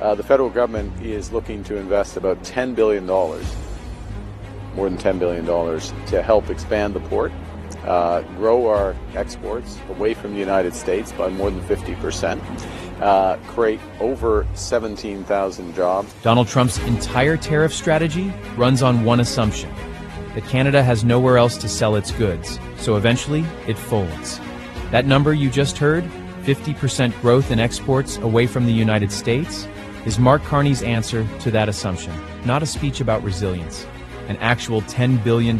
The federal government is looking to invest about $10 billion, more than $10 billion, to help expand the port, grow our exports away from the United States by more than 50%, create over 17,000 jobs. Donald Trump's entire tariff strategy runs on one assumption: that Canada has nowhere else to sell its goods, so eventually it folds. That number you just heard, 50% growth in exports away from the United States, is Mark Carney's answer to that assumption. Not a speech about resilience, an actual $10 billion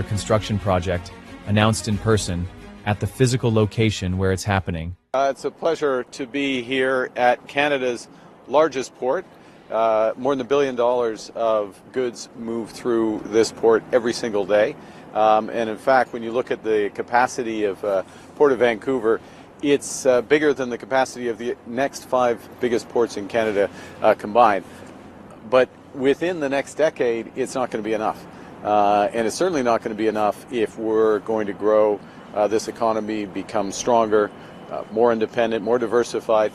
construction project announced in person at the physical location where it's happening. It's a pleasure to be here at Canada's largest port. More than $1 billion of goods move through this port every single day. And in fact, when you look at the capacity of Port of Vancouver, it's bigger than the capacity of the next 5 biggest ports in Canada combined. But within the next decade, it's not going to be enough. And it's certainly not going to be enough if we're going to grow this economy, become stronger, more independent, more diversified,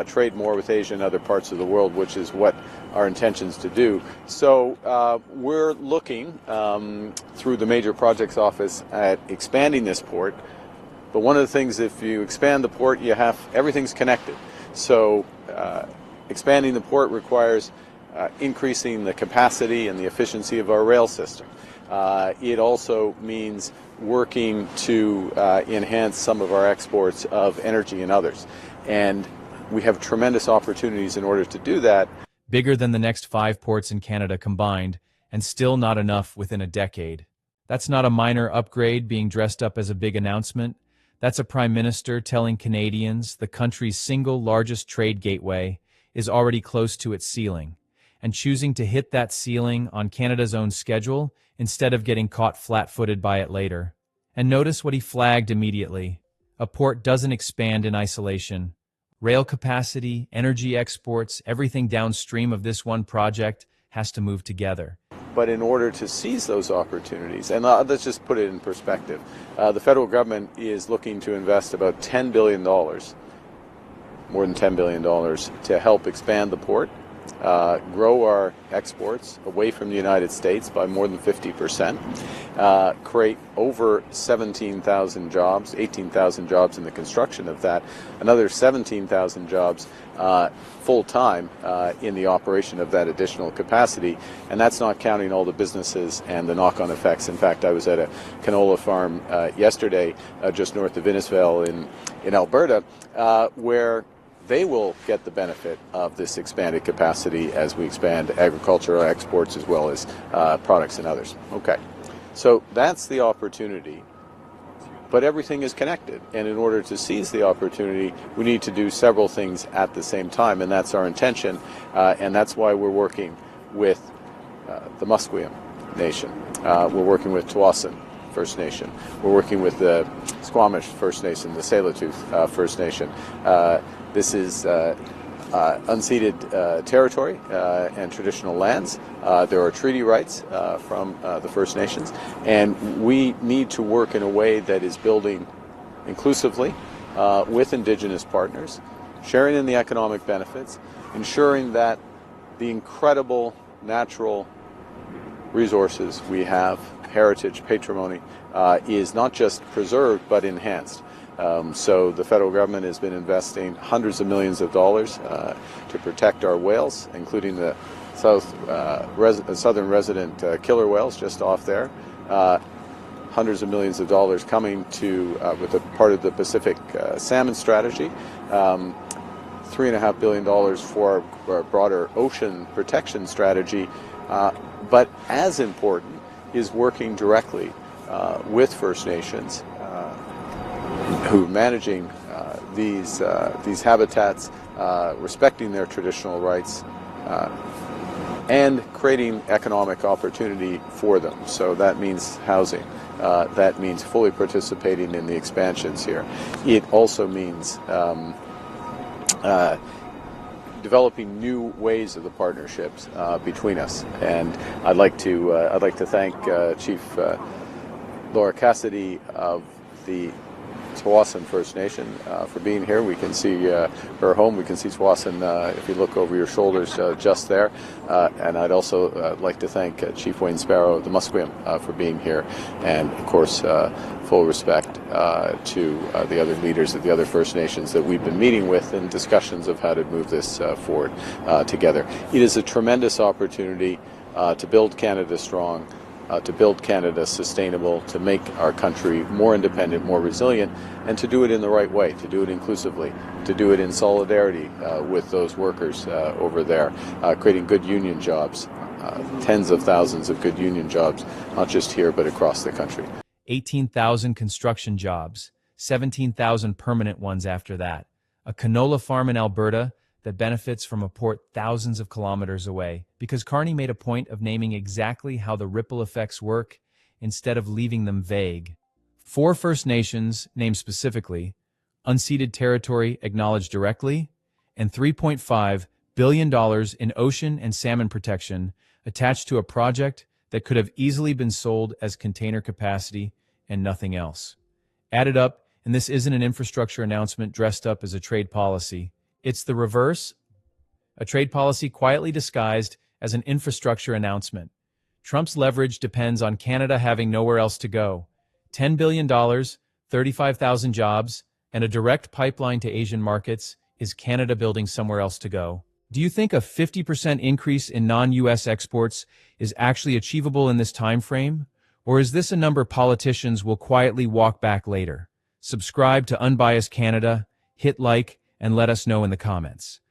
trade more with Asia and other parts of the world, which is what our intentions to do. So we're looking through the Major Projects Office at expanding this port. But one of the things, if you expand the port, everything's connected. So expanding the port requires increasing the capacity and the efficiency of our rail system. It also means working to enhance some of our exports of energy and others. And we have tremendous opportunities in order to do that. Bigger than the next 5 ports in Canada combined, and still not enough within a decade. That's not a minor upgrade being dressed up as a big announcement. That's a Prime Minister telling Canadians the country's single largest trade gateway is already close to its ceiling, and choosing to hit that ceiling on Canada's own schedule instead of getting caught flat-footed by it later. And notice what he flagged immediately. A port doesn't expand in isolation. Rail capacity, energy exports, everything downstream of this one project has to move together. But in order to seize those opportunities, and let's just put it in perspective, the federal government is looking to invest about $10 billion, more than $10 billion, to help expand the port, grow our exports away from the United States by more than 50%, create over 17,000 jobs, 18,000 jobs in the construction of that, another 17,000 jobs full-time in the operation of that additional capacity, and that's not counting all the businesses and the knock-on effects. In fact, I was at a canola farm yesterday just north of Innisfail in Alberta, where they will get the benefit of this expanded capacity as we expand agricultural exports as well as products and others. Okay, so that's the opportunity, but everything is connected, and in order to seize the opportunity, we need to do several things at the same time, and that's our intention, and that's why we're working with the Musqueam Nation. We're working with Tsawwassen First Nation. We're working with the Squamish First Nation, the Tsawwassen First Nation. This is unceded territory and traditional lands. There are treaty rights from the First Nations, and we need to work in a way that is building inclusively with Indigenous partners, sharing in the economic benefits, ensuring that the incredible natural resources we have, heritage, patrimony, is not just preserved but enhanced. So the federal government has been investing hundreds of millions of dollars to protect our whales, including the southern resident killer whales just off there. Hundreds of millions of dollars coming to with a part of the Pacific salmon strategy. $3.5 billion for our broader ocean protection strategy. But as important is working directly with First Nations who are managing these habitats, respecting their traditional rights, and creating economic opportunity for them. So that means housing. That means fully participating in the expansions here. It also means developing new ways of the partnerships between us. And I'd like to thank Chief Laura Cassidy of the Tsawwassen First Nation for being here. We can see her home. We can see Tsawwassen if you look over your shoulders just there. And I'd also like to thank Chief Wayne Sparrow of the Musqueam for being here. And, of course, full respect to the other leaders of the other First Nations that we've been meeting with in discussions of how to move this forward together. It is a tremendous opportunity to build Canada strong, to build Canada sustainable, to make our country more independent, more resilient, and to do it in the right way, to do it inclusively, to do it in solidarity with those workers over there, creating good union jobs, tens of thousands of good union jobs, not just here but across the country. 18,000 construction jobs, 17,000 permanent ones after that. A canola farm in Alberta that benefits from a port thousands of kilometers away, because Carney made a point of naming exactly how the ripple effects work instead of leaving them vague. 4 First Nations, named specifically, unceded territory acknowledged directly, and $3.5 billion in ocean and salmon protection attached to a project that could have easily been sold as container capacity and nothing else. Added up, and this isn't an infrastructure announcement dressed up as a trade policy. It's the reverse, a trade policy quietly disguised as an infrastructure announcement. Trump's leverage depends on Canada having nowhere else to go. $10 billion, 35,000 jobs, and a direct pipeline to Asian markets is Canada building somewhere else to go. Do you think a 50% increase in non-US exports is actually achievable in this time frame? Or is this a number politicians will quietly walk back later? Subscribe to Unbiased Canada, hit like, and let us know in the comments.